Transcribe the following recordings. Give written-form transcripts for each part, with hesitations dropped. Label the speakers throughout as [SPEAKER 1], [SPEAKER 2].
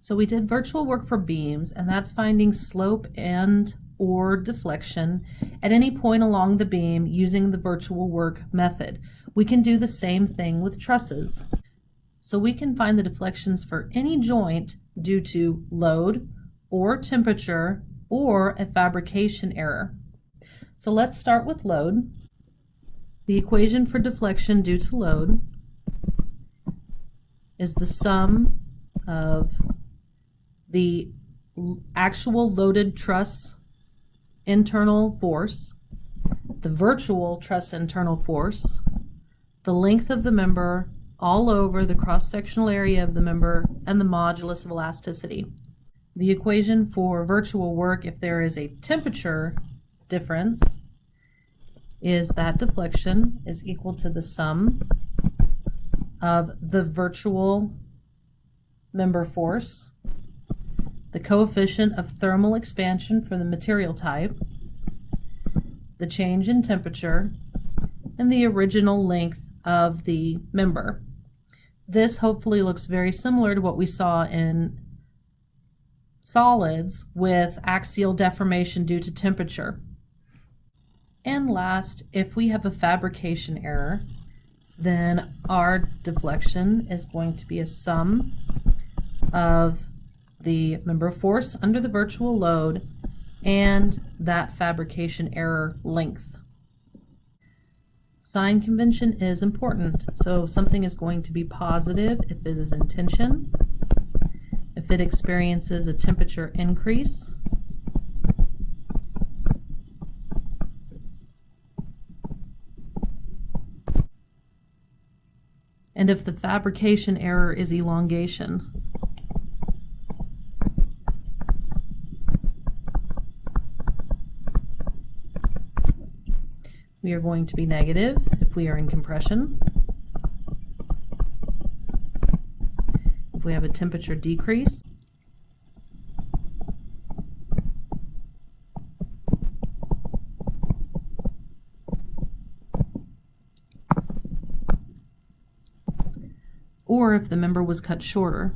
[SPEAKER 1] So we did virtual work for beams, and that's finding slope and or deflection at any point along the beam using the virtual work method. We can do the same thing with trusses. So we can find the deflections for any joint due to load or temperature or a fabrication error. So let's start with load. The equation for deflection due to load is the sum of the actual loaded truss internal force, the virtual truss internal force, the length of the member all over the cross-sectional area of the member, and the modulus of elasticity. The equation for virtual work, if there is a temperature difference, is that deflection is equal to the sum of the virtual member force, the coefficient of thermal expansion for the material type, the change in temperature, and the original length of the member. This hopefully looks very similar to what we saw in solids with axial deformation due to temperature. And last, if we have a fabrication error, then our deflection is going to be a sum of the member force under the virtual load and that fabrication error length. Sign convention is important. So something is going to be positive if it is in tension, if it experiences a temperature increase, and if the fabrication error is elongation. We are going to be negative if we are in compression. If we have a temperature decrease. Or if the member was cut shorter.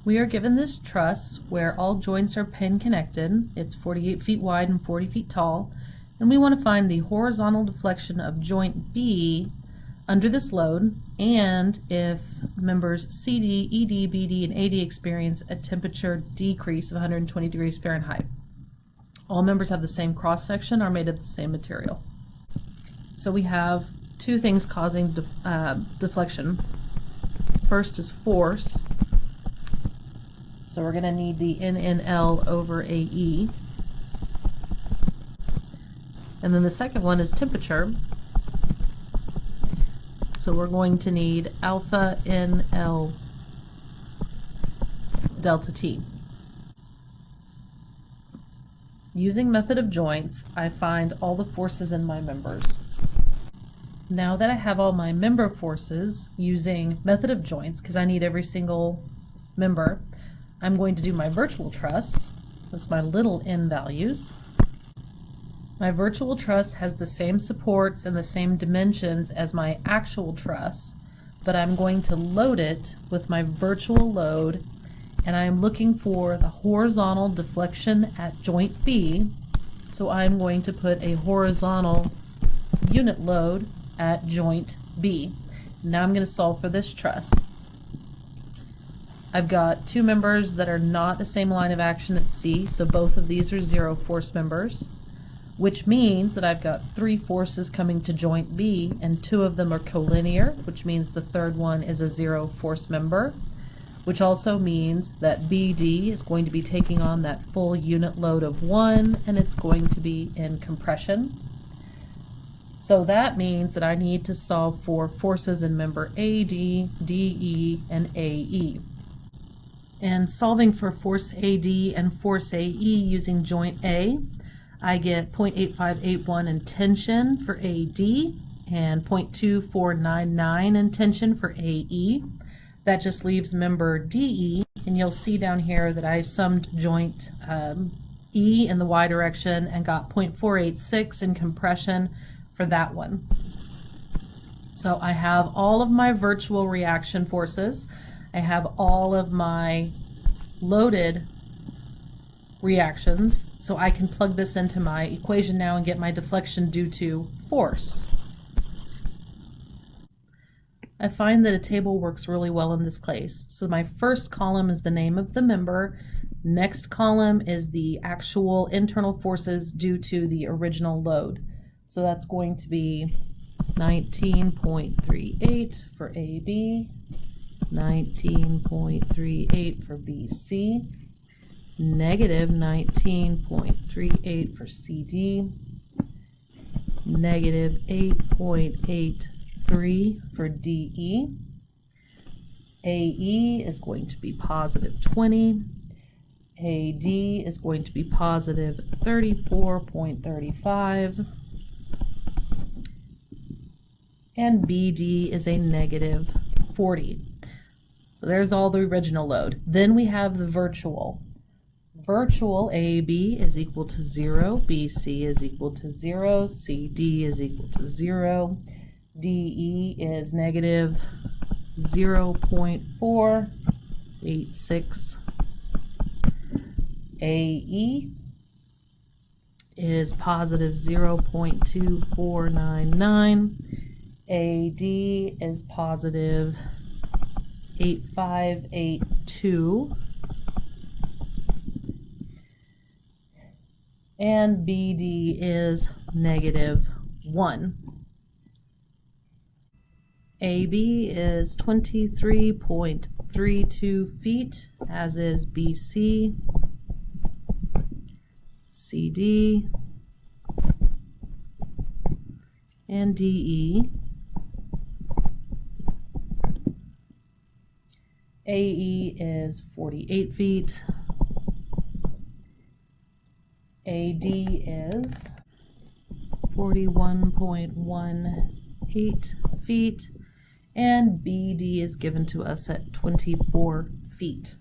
[SPEAKER 1] We are given this truss where all joints are pin connected. It's 48 feet wide and 40 feet tall, and we want to find the horizontal deflection of joint B under this load, and if members CD, ED, BD, and AD experience a temperature decrease of 120 degrees Fahrenheit. All members have the same cross section, are made of the same material. So we have two things causing deflection. First is force. So we're going to need the NNL over AE. And then the second one is temperature. So we're going to need alpha NL delta T. Using method of joints, I find all the forces in my members. Now that I have all my member forces using method of joints, because I need every single member, I'm going to do my virtual truss. That's my little n values. My virtual truss has the same supports and the same dimensions as my actual truss, but I'm going to load it with my virtual load, and I'm looking for the horizontal deflection at joint B, so I'm going to put a horizontal unit load at joint B. Now I'm going to solve for this truss. I've got two members that are not the same line of action at C, so both of these are zero force members, which means that I've got three forces coming to joint B, and two of them are collinear, which means the third one is a zero force member, which also means that BD is going to be taking on that full unit load of 1, and it's going to be in compression. So that means that I need to solve for forces in member AD, DE, and AE. And solving for force AD and force AE using joint A, I get 0.8581 in tension for AD and 0.2499 in tension for AE. That just leaves member DE, and you'll see down here that I summed joint E in the Y direction and got 0.486 in compression for that one. So I have all of my virtual reaction forces. I have all of my loaded reactions, so I can plug this into my equation now and get my deflection due to force. I find that a table works really well in this case. So my first column is the name of the member. Next column is the actual internal forces due to the original load. So that's going to be 19.38 for AB, 19.38 for BC, negative 19.38 for CD, negative 8.83 for DE. AE is going to be positive 20. AD is going to be positive 34.35. And BD is a negative 40. So there's all the original load. Then we have the virtual. Virtual AB is equal to 0, BC is equal to 0, CD is equal to 0, DE is negative 0.486, AE is positive 0.2499, AD is positive 8582, and BD is negative 1. AB is 23.32 feet, as is BC, CD, and DE. AE is 48 feet. AD is 41.18 feet, and BD is given to us at 24 feet.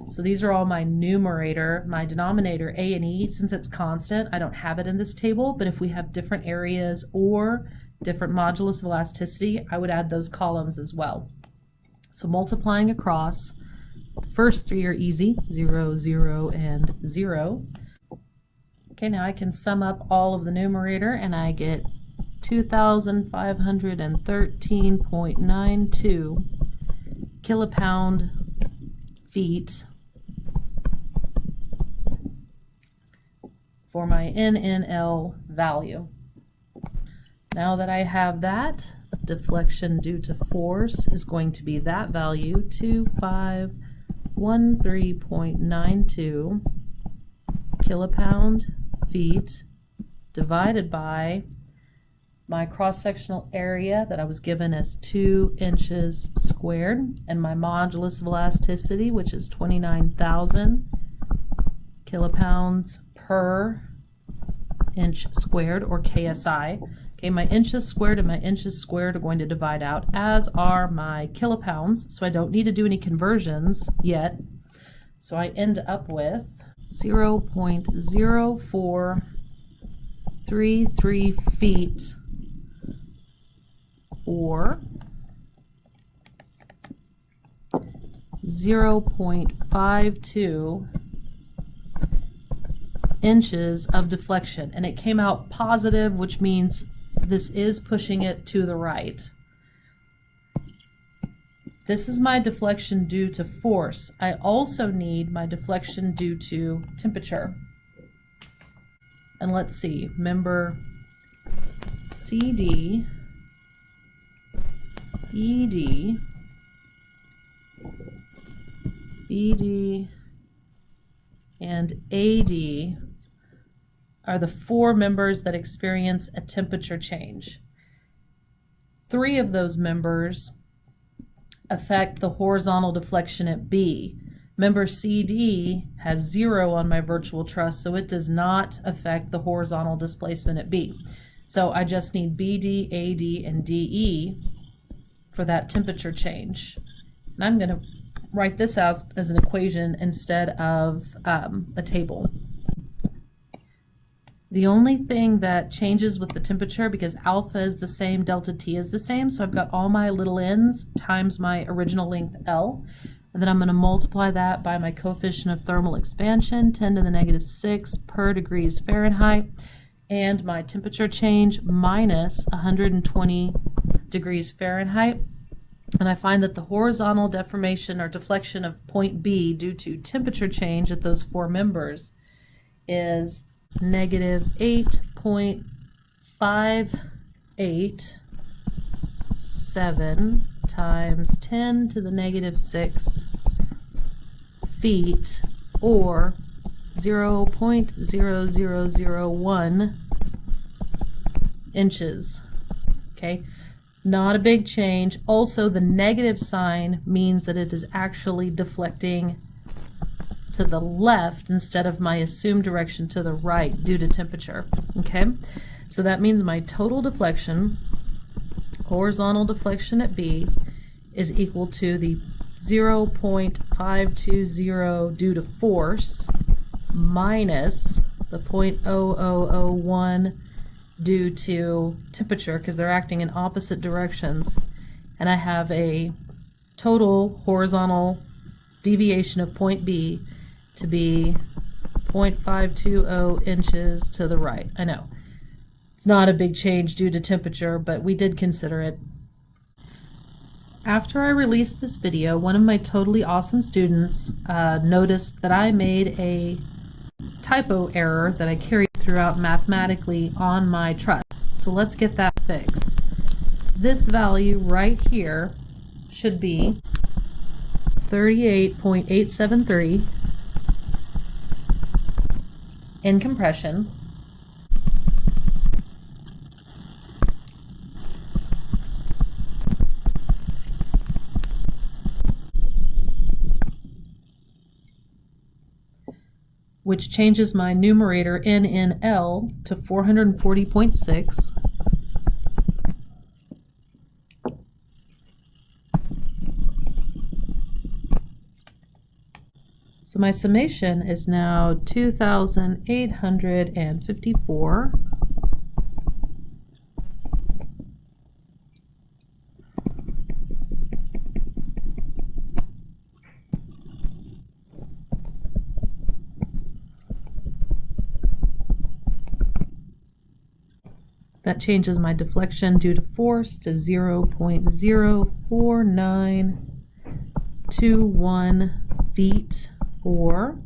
[SPEAKER 1] So these are all my numerator. My denominator, A and E, since it's constant, I don't have it in this table, but if we have different areas or different modulus of elasticity, I would add those columns as well. So multiplying across, the first three are easy, 0, 0, and 0. Okay, now I can sum up all of the numerator and I get 2,513.92 kilopound feet for my NNL value. Now that I have that, deflection due to force is going to be that value, 2513.92 kilopound feet divided by my cross-sectional area that I was given as 2 inches squared, and my modulus of elasticity, which is 29,000 kilopounds per inch squared, or KSI. Okay, my inches squared and my inches squared are going to divide out, as are my kilopounds, so I don't need to do any conversions yet. So I end up with 0.0433 feet, or 0.52 inches of deflection, and it came out positive, which means this is pushing it to the right. This is my deflection due to force. I also need my deflection due to temperature. And let's see, member CD, ED, BD, and AD are the 4 members that experience a temperature change. 3 of those members affect the horizontal deflection at B. Member CD has 0 on my virtual truss, so it does not affect the horizontal displacement at B. So I just need BD, AD, and DE for that temperature change. And I'm going to write this out as an equation instead of a table. The only thing that changes with the temperature, because alpha is the same, delta T is the same, so I've got all my little n's times my original length L, and then I'm going to multiply that by my coefficient of thermal expansion, 10 to the negative 6 per degrees Fahrenheit, and my temperature change minus 120 degrees Fahrenheit. And I find that the horizontal deformation or deflection of point B due to temperature change at those four members is negative 8.587 times 10 to the negative 6 feet, or 0.0001 inches. Okay, not a big change. Also, the negative sign means that it is actually deflecting to the left instead of my assumed direction to the right due to temperature. Okay, so that means my total deflection, horizontal deflection at B, is equal to the 0.520 due to force minus the 0.0001 due to temperature, because they're acting in opposite directions, and I have a total horizontal deviation of point B to be 0.520 inches to the right. I know it's not a big change due to temperature, but we did consider it. After I released this video, one of my totally awesome students noticed that I made a typo error that I carried throughout mathematically on my truss. So let's get that fixed. This value right here should be 38.873 in compression, which changes my numerator N in L to 440.6. So my summation is now 2,854. That changes my deflection due to force to 0.04921 feet, or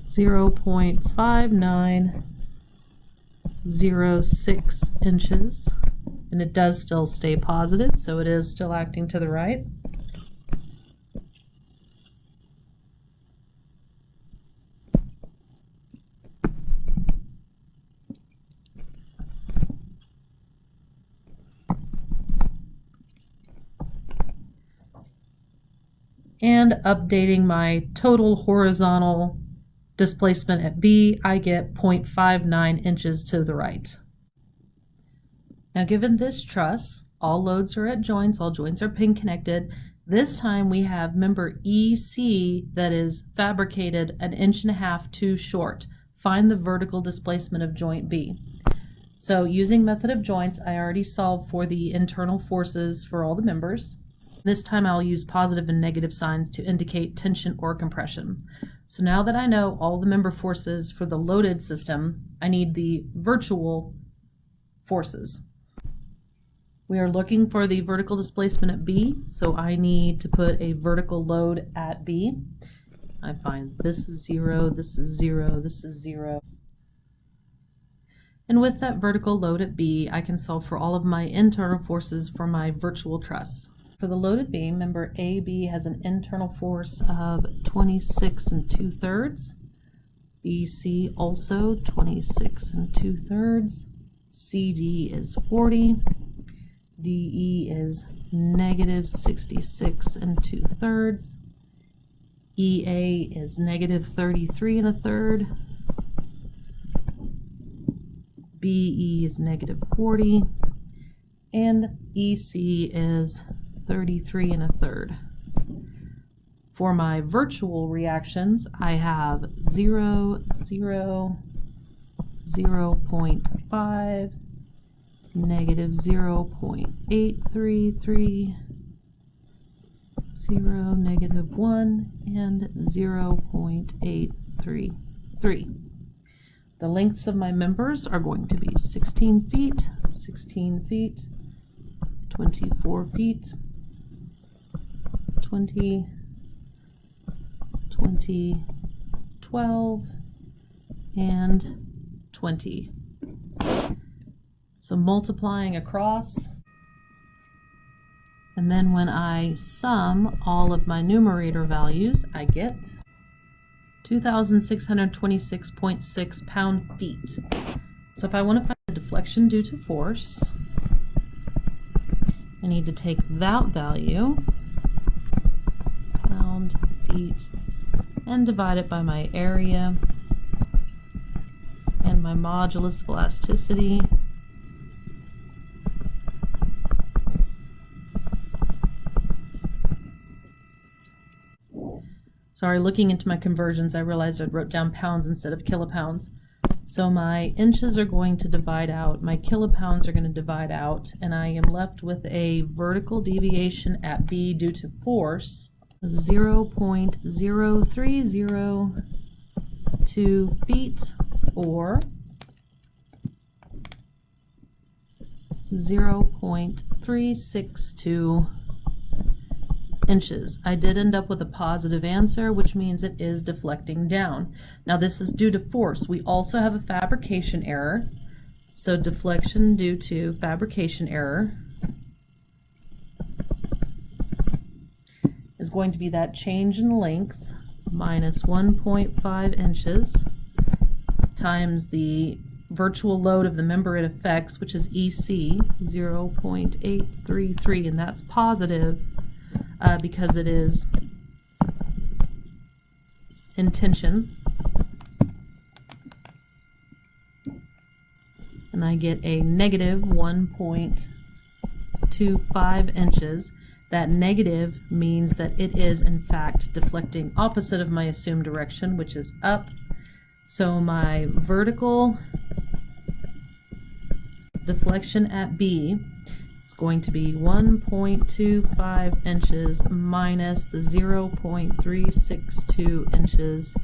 [SPEAKER 1] 0.5906 inches. And it does still stay positive, so it is still acting to the right. And updating my total horizontal displacement at B, I get 0.59 inches to the right. Now, given this truss, all loads are at joints, all joints are pin connected. This time we have member EC that is fabricated 1.5 inches too short. Find the vertical displacement of joint B. So using method of joints, I already solved for the internal forces for all the members. This time I'll use positive and negative signs to indicate tension or compression. So now that I know all the member forces for the loaded system, I need the virtual forces. We are looking for the vertical displacement at B, so I need to put a vertical load at B. I find this is 0, this is 0, this is 0. And with that vertical load at B, I can solve for all of my internal forces for my virtual truss. For the loaded beam, member AB has an internal force of 26 2/3. BC also 26 2/3. CD is 40. DE is negative 66 2/3. EA is negative 33 1/3. BE is negative 40. And EC is 33 1/3. For my virtual reactions, I have 0, 0, 0.5, negative 0.833, 0, negative 1, and 0.833. The lengths of my members are going to be 16 feet, 24 feet, 20, 20, 12, and 20. So multiplying across, and then when I sum all of my numerator values, I get 2,626.6 pound-feet. So if I want to find the deflection due to force, I need to take that value, pound-feet, and divide it by my area and my modulus of elasticity. Sorry, looking into my conversions, I realized I wrote down pounds instead of kilopounds. So my inches are going to divide out, my kilopounds are going to divide out, and I am left with a vertical deviation at B due to force of 0.0302 feet, or 0.362 inches. I did end up with a positive answer, which means it is deflecting down. Now this is due to force. We also have a fabrication error. So deflection due to fabrication error is going to be that change in length minus 1.5 inches times the virtual load of the member it affects, which is EC, 0.833, and that's positive because it is in tension. And I get a negative 1.25 inches. That negative means that it is in fact deflecting opposite of my assumed direction, which is up. So my vertical deflection at B is going to be 1.25 inches minus the 0.362 inches,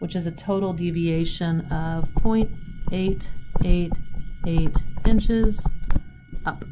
[SPEAKER 1] which is a total deviation of 0.888 inches up.